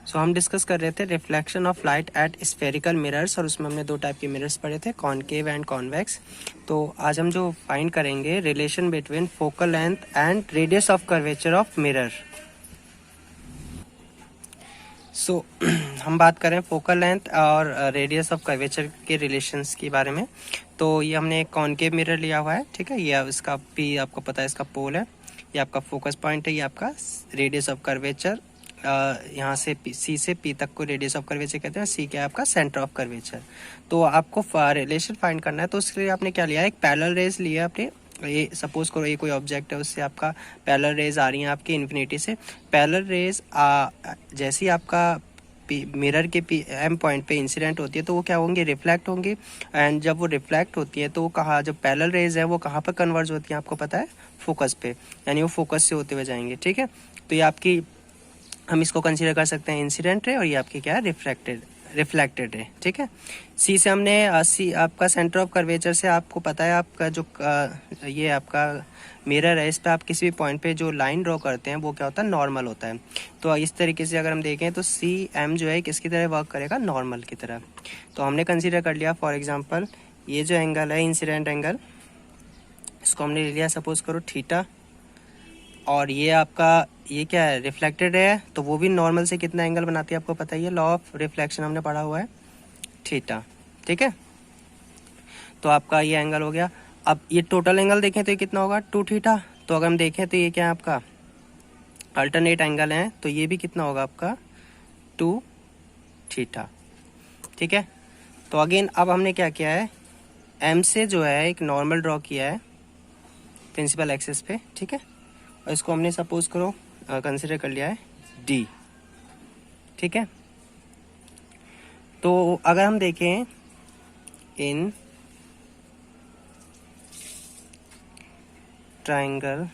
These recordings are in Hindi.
सो हम डिस्कस कर रहे थे reflection of light at spherical mirrors, और उसमें हमने दो टाइप के मिरर्स पढ़े थे, कॉनकेव एंड कॉन्वेक्स। तो आज हम जो फाइंड करेंगे relation between focal length and radius of curvature of mirror. So हम बात करें फोकल लेंथ और रेडियस ऑफ कर्वेचर के रिलेशंस के बारे में। तो ये हमने एक कॉनकेव मिरर लिया हुआ है, ठीक है। ये इसका पी आपको पता है, इसका पोल है, ये आपका फोकस पॉइंट है, ये आपका रेडियस ऑफ कर्वेचर, यहाँ से सी से पी तक को रेडियस ऑफ कर्वेचर कहते हैं। सी क्या है आपका सेंटर ऑफ कर्वेचर। तो आपको रिलेशन फाइंड करना है, तो उसके लिए आपने क्या लिया है, एक पैरेलल रेज लिया आपने। ये सपोज करो ये कोई ऑब्जेक्ट है, उससे आपका पैरेलल रेज आ रही है आपकी इन्फिनिटी से। पैरेलल रेज जैसे ही आपका मिरर के एम पॉइंट पे इंसिडेंट होती है तो वो क्या होंगे, रिफ्लेक्ट होंगे। एंड जब वो रिफ्लेक्ट होती है तो वो कहाँ, जब पैरेलल रेज है वो कहाँ पर कन्वर्ज होती है आपको पता है, फोकस पे, यानी वो फोकस से होते हुए जाएंगे, ठीक है। तो ये आपकी, हम इसको कंसीडर कर सकते हैं इंसिडेंट रे, और ये आपकी क्या है, रिफ्लेक्टेड है, ठीक है। सी से हमने सी आपका सेंटर ऑफ कर्वेचर से आपको पता है आपका जो ये आपका मिरर है, इस पर आप किसी भी पॉइंट पे जो लाइन ड्रॉ करते हैं वो क्या होता है, नॉर्मल होता है। तो इस तरीके से अगर हम देखें तो सी एम जो है किसकी तरह वर्क करेगा, नॉर्मल की तरह। तो हमने कंसीडर कर लिया फॉर एग्जाम्पल ये जो एंगल है इंसिडेंट एंगल, इसको हमने ले लिया सपोज करो थीटा, और ये आपका ये क्या है, रिफ्लेक्टेड है, तो वो भी नॉर्मल से कितना एंगल बनाती है आपको पता ही है, लॉ ऑफ रिफ्लेक्शन हमने पढ़ा हुआ है, थीटा, ठीक है। तो आपका ये एंगल हो गया। अब ये टोटल एंगल देखें तो ये कितना होगा, 2 थीटा। तो अगर हम देखें तो ये क्या है आपका अल्टरनेट एंगल है, तो ये भी कितना होगा आपका 2 थीटा, ठीक है। तो अगेन अब हमने क्या किया है, एम से जो है एक नॉर्मल ड्रॉ किया है प्रिंसिपल एक्सिस पे, ठीक है। और इसको हमने सपोज करो कंसिडर कर लिया है डी, ठीक है। तो अगर हम देखें in triangle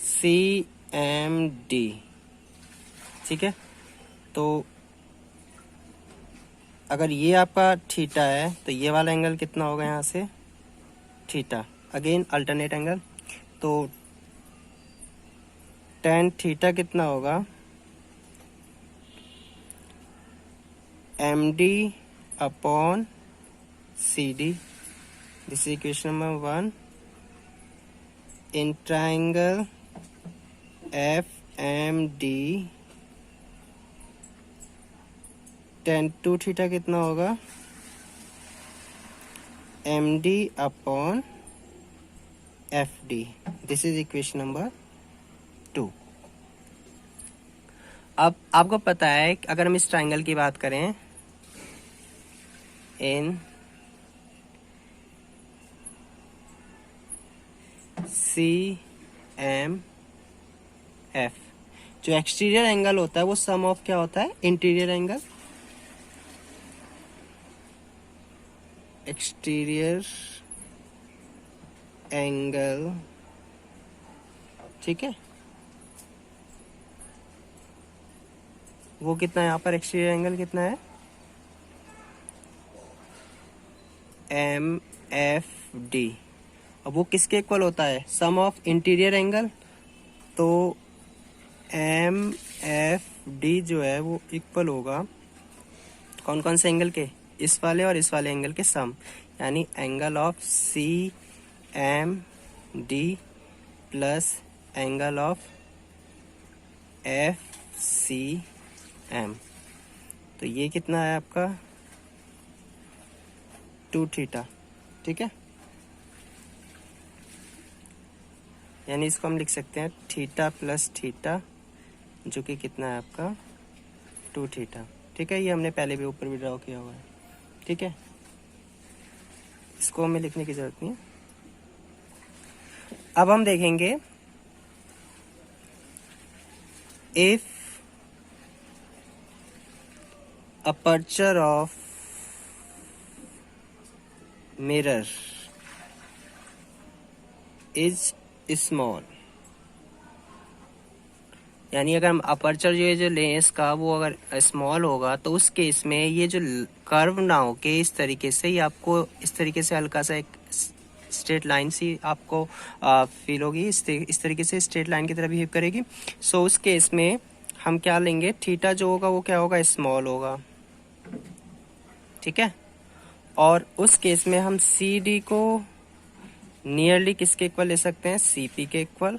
C M D, ठीक है। तो अगर ये आपका थीटा है तो ये वाला एंगल कितना होगा यहाँ से, थीटा, अगेन अल्टरनेट एंगल। तो tan थीटा कितना होगा, M D upon C D, this is equation number 1 in triangle F M D. tan 2 theta कितना होगा, M D upon F D, this is equation number 2। अब आपको पता है अगर हम इस ट्राइंगल की बात करें इन सी एम एफ, जो एक्सटीरियर एंगल होता है वो सम ऑफ क्या होता है, इंटीरियर एंगल, एक्सटीरियर एंगल, ठीक है। वो कितना है यहाँ पर, एक्सटीरियर एंगल कितना है, एम एफ डी। अब वो किसके इक्वल होता है, सम ऑफ इंटीरियर एंगल। तो एम एफ डी जो है वो इक्वल होगा कौन कौन से एंगल के, इस वाले और इस वाले एंगल के सम, यानी angle of C M D plus angle of F C M. तो ये कितना है आपका 2 थीटा, ठीक है। यानी इसको हम लिख सकते हैं थीटा प्लस थीटा, जो कि कितना है आपका 2 थीटा, ठीक है। ये हमने पहले भी ऊपर भी ड्रॉ किया हुआ है, ठीक है। इसको हमें लिखने की जरूरत नहीं है। अब हम देखेंगे if aperture of mirror is small, यानी अगर हम अपर्चर जो लेंस का वो अगर स्मॉल होगा तो उस केस में ये जो कर्व ना हो के इस तरीके से ही आपको इस तरीके से हल्का सा एक स्ट्रेट लाइन सी आपको फील होगी, इस तरीके से स्ट्रेट लाइन की तरह बिहेव करेगी। सो उस केस में हम क्या लेंगे, थीटा जो होगा वो क्या होगा, स्मॉल होगा, ठीक है। और उस केस में हम सी डी को नियरली किसके इक्वल ले सकते हैं, सी पी के इक्वल,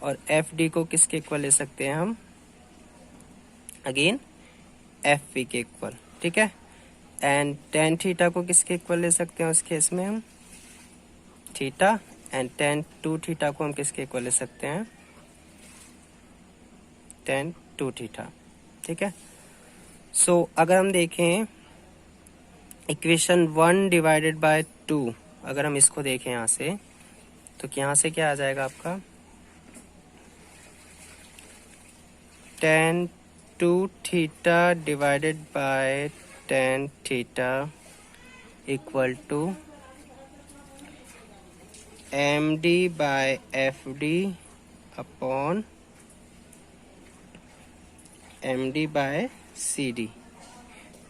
और एफ डी को किसके इक्वल ले सकते हैं हम, अगेन एफ पी के इक्वल, ठीक है। एंड टेन थीटा को किसके इक्वल ले सकते हैं उस केस में हम, theta, and tan two theta को हम किसके इक्वल ले सकते हैं, टेन टू थीटा, ठीक है। सो अगर हम देखें इक्वेशन 1 डिवाइडेड बाय 2, अगर हम इसको देखें यहाँ से, तो यहाँ से क्या आ जाएगा आपका, tan two theta divided by tan theta equal to M D by F D upon M D by C D.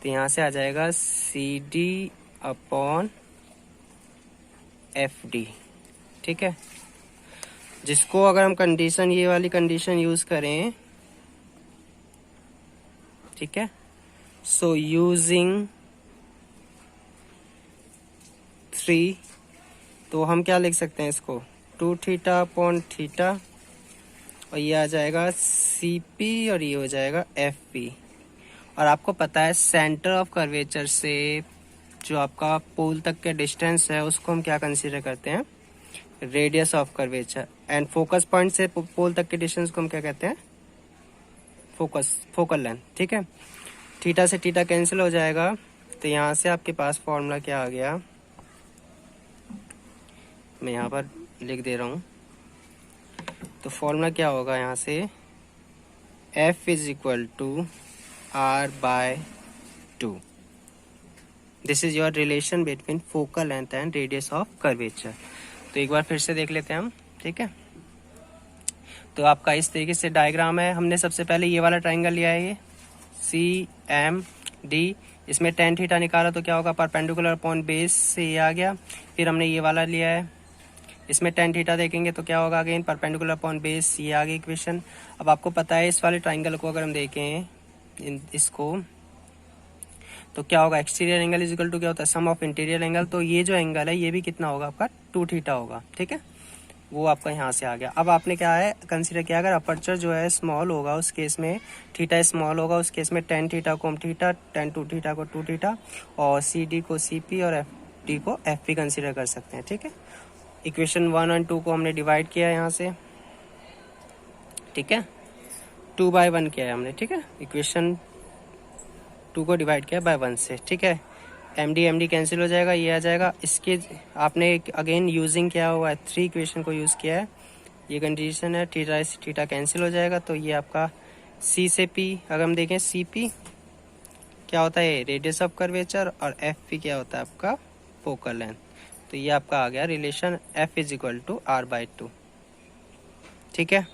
तो यहाँ से आ जाएगा C D upon F D, ठीक है। जिसको अगर हम कंडीशन, ये वाली कंडीशन यूज करें, ठीक है, सो यूजिंग 3, तो हम क्या लिख सकते हैं इसको, टू थीटा अपॉन थीटा, और ये आ जाएगा सी पी, और ये हो जाएगा एफ पी। और आपको पता है सेंटर ऑफ कर्वेचर से जो आपका पोल तक के डिस्टेंस है उसको हम क्या कंसीडर करते हैं, radius of curvature, and focus point से पोल तक के डिस्टेंस को हम क्या कहते हैं, फोकल लेंथ, ठीक है। थीटा से थीटा कैंसिल हो जाएगा, तो यहाँ से आपके पास फॉर्मूला क्या आ गया, मैं यहाँ पर लिख दे रहा हूँ। तो फॉर्मूला क्या होगा यहाँ से, F is equal to R by 2। This is your relation between focal length and radius of curvature. तो एक बार फिर से देख लेते हैं हम, ठीक है। तो आपका इस तरीके से डायग्राम है। हमने सबसे पहले ये वाला ट्राइंगल लिया है, ये सी एम डी, इसमें टेन थीटा निकाला तो क्या होगा, परपेंडिकुलर अपॉन बेस से ये आ गया। फिर हमने ये वाला लिया है, इसमें टेन थीटा देखेंगे तो क्या होगा, अगेन परपेंडिकुलर अपॉन बेस, ये आ गई इक्वेशन। अब आपको पता है इस वाले ट्राइंगल को अगर हम देखें इसको, तो क्या होगा, exterior angle is equal to क्या होता है, सम ऑफ इंटीरियर एंगल। तो ये जो एंगल है ये भी कितना होगा आपका, टू थीटा होगा, ठीक है। वो आपका यहाँ से आ गया। अब आपने क्या है कंसीडर किया, अगर अपर्चर जो है स्मॉल होगा उस केस में थीटा स्मॉल होगा, उस केस में टेन थीटा को हम थीटा, टेन टू थीटा को टू थीटा, और सी डी को सी पी और एफ डी को एफ पी कंसीडर कर सकते हैं, ठीक है। इक्वेशन 1 और 2 को हमने डिवाइड किया है यहाँ से, ठीक है, 2/1 किया है हमने, ठीक है। इक्वेशन 2 को डिवाइड किया बाय 1 से, ठीक है। एम डी कैंसिल हो जाएगा, ये आ जाएगा। इसके आपने अगेन यूजिंग क्या हुआ है, 3 इक्वेशन को यूज़ किया है, ये कंडीशन है, थीटा से थीटा कैंसिल हो जाएगा। तो ये आपका सी से पी, अगर हम देखें सी पी क्या होता है, रेडियस ऑफ कर्वेचर, और एफ पी क्या होता है आपका फोकल लेंथ। तो ये आपका आ गया relation F is equal to R by 2, ठीक है।